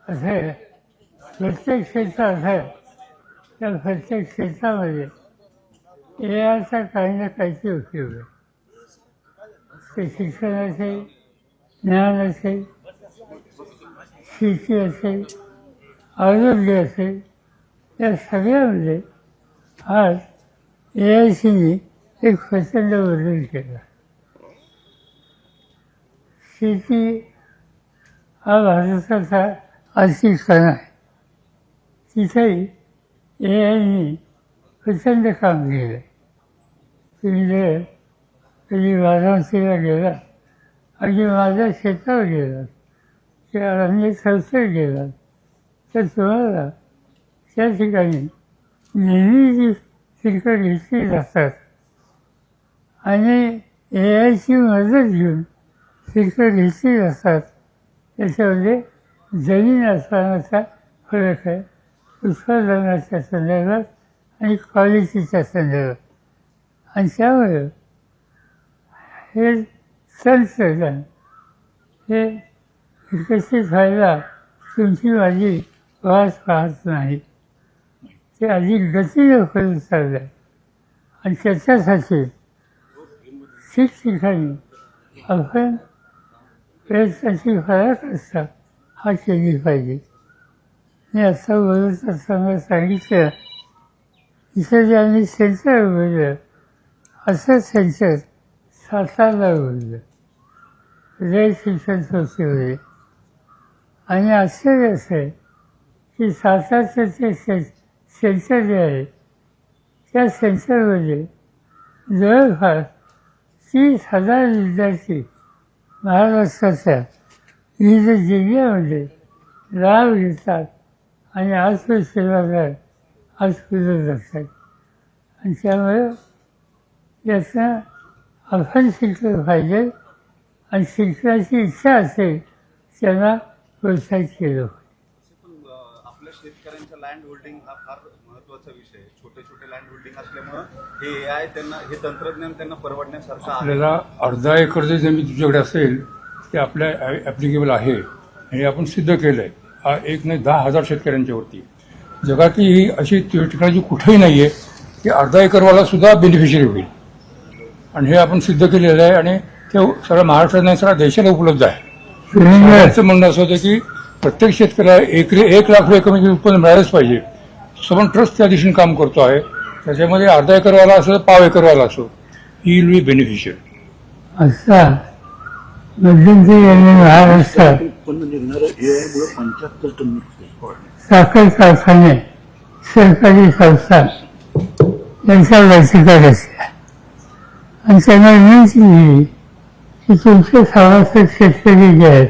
असे प्रत्येक क्षेत्र असं आहे, त्या प्रत्येक क्षेत्रामध्ये AIचा काही ना काहीतरी उपयोग आहे. ते शिक्षण असेल, ज्ञान असेल, शेती असेल, आरोग्य असेल, या सगळ्यामध्ये आज AICने एक प्रचंड बदल केला. शेती हा भारताचा आर्थिक कणा आहे. तिथेही AIने प्रचंड काम केलं. तुम्ही जर कधी वाराणसीला गेला आणि माझ्या शेतावर गेलात किंवा अन्य संस्थेत गेलात तर तुम्हाला त्या ठिकाणी नेहमी जी पिकं घेतली जातात आणि AIची मदत घेऊन पिकं घेतली जातात, त्याच्यामध्ये जमीन आसमानाचा फरक आहे उत्पादनाच्या संदर्भात आणि क्वालिटीच्या संदर्भात. आणि त्यामुळे हे तंत्रज्ञान हे विकसित व्हायला तुमची माझी वाट पाहत नाही, ते अधिक गतीने करून चाललं आहे. आणि त्याच्यासाठी ठिकठिकाणी आपण प्रयत्नाची पराकाष्ठा हा केली पाहिजे. मी आता बोलत असताना सांगितलं इथं ज्यांनी सेंटर उघडलं असं सेंटर सातारला उघडलं रयत शिक्षण संस्थेमध्ये. आणि आश्चर्य असं आहे की सातारचं ते सेंटर जे आहे त्या सेंटरमध्ये जवळपास 30,000 विद्यार्थी महाराष्ट्राच्या विविध जिल्ह्यामध्ये लाभ घेतात आणि आत्मसेवादार आज फिरत असतात. आणि त्यामुळे याचं आपण शिकलं पाहिजे आणि शिकण्याची इच्छा असेल त्यांना प्रोत्साहित केलं पाहिजे. आपल्या शेतकऱ्यांच्या लँड होल्डिंग हा फार महत्त्वाचा विषय आहे. छोटे छोटे लँड होल्डिंग असल्यामुळं हे AI त्यांना हे तंत्रज्ञान त्यांना परवडण्यासारखं आहे. आपल्याला अर्धा एकर जर जमीन तुझ्याकडे असेल ते आपल्या ॲप्लिकेबल आहे आणि आपण सिद्ध केलं आहे. हा एक नाही 10,000 शेतकऱ्यांच्यावरती. जगातली ही अशी टेक्नॉलॉजी कुठेही नाही आहे की अर्धा एकरवाला सुद्धा बेनिफिशियरी होईल. आणि हे आपण सिद्ध केलेलं आहे आणि ते सगळ्या महाराष्ट्रात नाही सगळ्या देशाला उपलब्ध आहे. असं म्हणणं असं होतं की प्रत्येक शेतकऱ्याला 1 लाख रुपये कमी उत्पन्न मिळालंच पाहिजे. सबन ट्रस्ट त्या दिशेने काम करतो आहे. त्याच्यामध्ये अर्धा एकरवाला असो पाव एकरवाला असो ही विल बी बेनिफिशियल. असा मध्यंतरी यांनी महाराष्ट्रात साखर कारखाने सरकारी संस्था यांच्या लसीका घेतल्या आणि त्यांना विनंती केली की तुमचे सभासद शेतकरी जे आहेत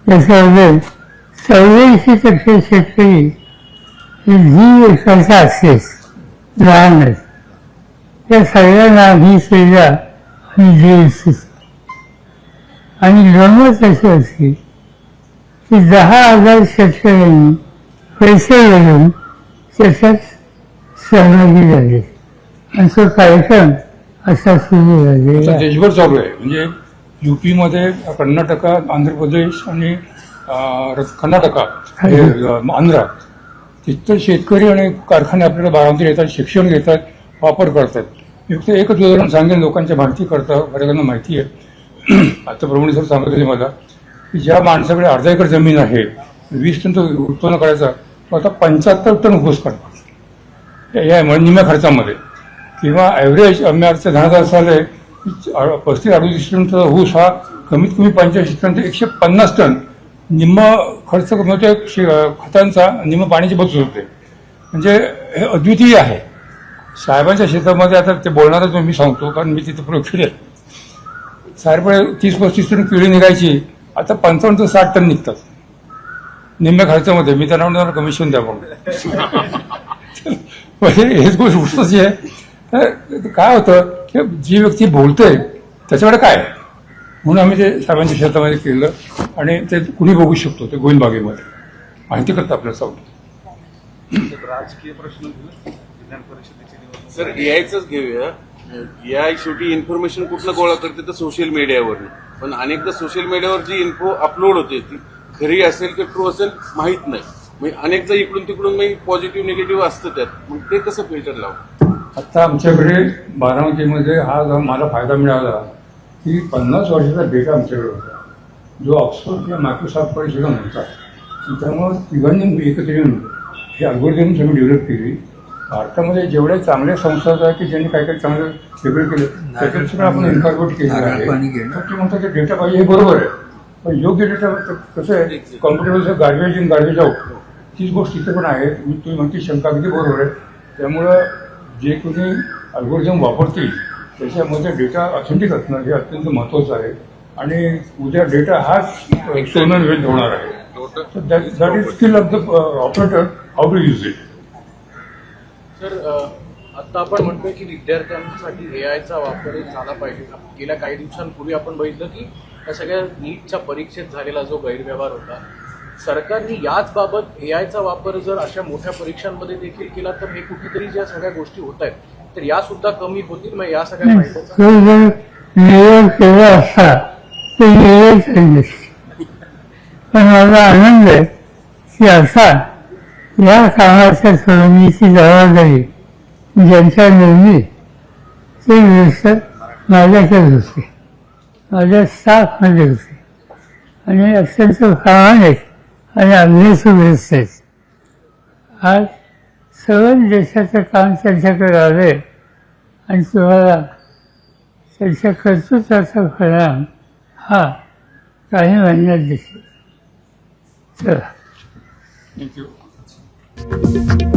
त्याच्यामध्ये 84% शेतकरी हे 10 एकरचा असतेच लहान आहेत. त्या सगळ्यांना ही सुविधा आम्ही देऊ. आणि गंमत अशी होती की 10,000 शेतकऱ्यांनी पैसे घालून त्याच्यात सहभागी झाले आणि तो कार्यक्रम असा सुरू झालेला देशभर चालू आहे. म्हणजे UPमध्ये कर्नाटक, आंध्र प्रदेश आणि कर्नाटका आंध्रा तिथं शेतकरी आणि कारखाने आपल्याला बारामती येतात, शिक्षण घेतात, वापर करतात. मी फक्त एकच उदाहरण सांगेन, लोकांच्या माहिती करता बऱ्याचजणांना माहिती आहे. आता प्रमोद सर सांगत होते मला की ज्या माणसाकडे अर्धा एकर जमीन आहे 20 टन उत्पन्न करायचा तो आता 75 टन ऊस काढतो या निम्म्या खर्चामध्ये. किंवा ॲव्हरेज आम्ही आजच्या धनादार झाले 35-38 टनचा ऊस हा कमीत कमी 85 टन ते 150 टन निम्म खर्च कमी खतांचा निम्म पाण्याची बचत होते. म्हणजे हे अद्वितीय आहे. साहेबांच्या शेतामध्ये आता ते बोलणारच मी सांगतो कारण मी तिथे प्रयोग केले. साहेबकडे 30-35 टन केळी निघायची आता 55 ते 60 टन निघतात निम्म्या खर्चामध्ये. मी त्यांना म्हणतो कमिशन द्या म्हणून. हेच गोष्ट जी आहे तर काय होतं की जी व्यक्ती बोलते त्याच्याकडे काय म्हणून आम्ही ते साहेबांच्या शेतामध्ये केलं आणि ते कुणी बघू शकतो ते गोविंदबागेमध्ये माहिती करतं आपल्याला सांगतो. राजकीय प्रश्न विधान परिषदेचे निवडणूक सर AIचंच घेऊया. AI शेवटी इन्फॉर्मेशन कुठलं गोळा करते तर सोशल मीडियावर. पण अनेकदा सोशल मीडियावर जी इन्फो अपलोड होते ती खरी असेल की ट्रू असेल माहीत नाही. म्हणजे अनेकदा इकडून तिकडून पॉझिटिव्ह निगेटिव्ह असतं त्यात. मग ते कसं फिल्टर लावू? आता आमच्याकडे बारामतीमध्ये हा जो मला फायदा मिळाला की 50 वर्षाचा डेटा आमच्याकडे होता, जो ऑक्सफोर्ड किंवा मायक्रोसॉफ्टकडे सुद्धा नव्हता. त्यामुळं तिघांनी एकत्र येऊन ही अल्गोरिदम सगळी डेव्हलप केली. भारतामध्ये जेवढ्या चांगल्या संस्था आहेत की ज्यांनी काही काही चांगलं डेव्हलप केलं त्याच्यात सुद्धा आपण इन्कॉर्पोरेट केलेलं आहे. तर ते म्हणतात ते डेटा पाहिजे, हे बरोबर आहे, पण योग्य डेटा कसं आहे, कॉम्प्युटरचं गार्बेज इन गार्बेज आउट तीच गोष्ट तिथे पण आहे. तुम्ही म्हणते शंका किती बरोबर आहे. त्यामुळं जे कोणी अल्गोरिदम वापरतील त्याच्यामध्ये डेटा ऑथेंटिक असणं हे अत्यंत महत्त्वाचं आहे. आणि उद्या डेटा हाच सोनं वेळ होणार आहे. So that is skill of the operator how to use it. Sir, आता आपण म्हणतोय की विद्यार्थ्यांसाठी एआयचा वापर झाला पाहिजे. गेल्या काही दिवसांपूर्वी आपण बघितलं की या सगळ्या नीटच्या परीक्षेत झालेला जो गैरव्यवहार होता, सरकारने याच बाबत एआयचा वापर जर अशा मोठ्या परीक्षांमध्ये देखील केला तर हे कुठेतरी ज्या सगळ्या गोष्टी होत आहेत तर या सुद्धा कमी होतील. मग या सगळ्या फायद्याचा तो जर नियोग केला असता तर एआय पण माझा आनंद आहे की असा या कामाच्या सोडवणीची जबाबदारी ज्यांच्या नेमली ते व्यवस्था माझ्याकडे होते, माझ्या स्टाफमध्ये होते आणि अत्यंत प्रामाणिक आणि अभ्यासू व्यवस्था आहेत. आज सगळं देशाचं काम त्यांच्याकडे आले आणि तुम्हाला त्यांच्या कर्तृत्वाचा परिणाम हा काही महिन्यात दिसेल. चला. Thank you.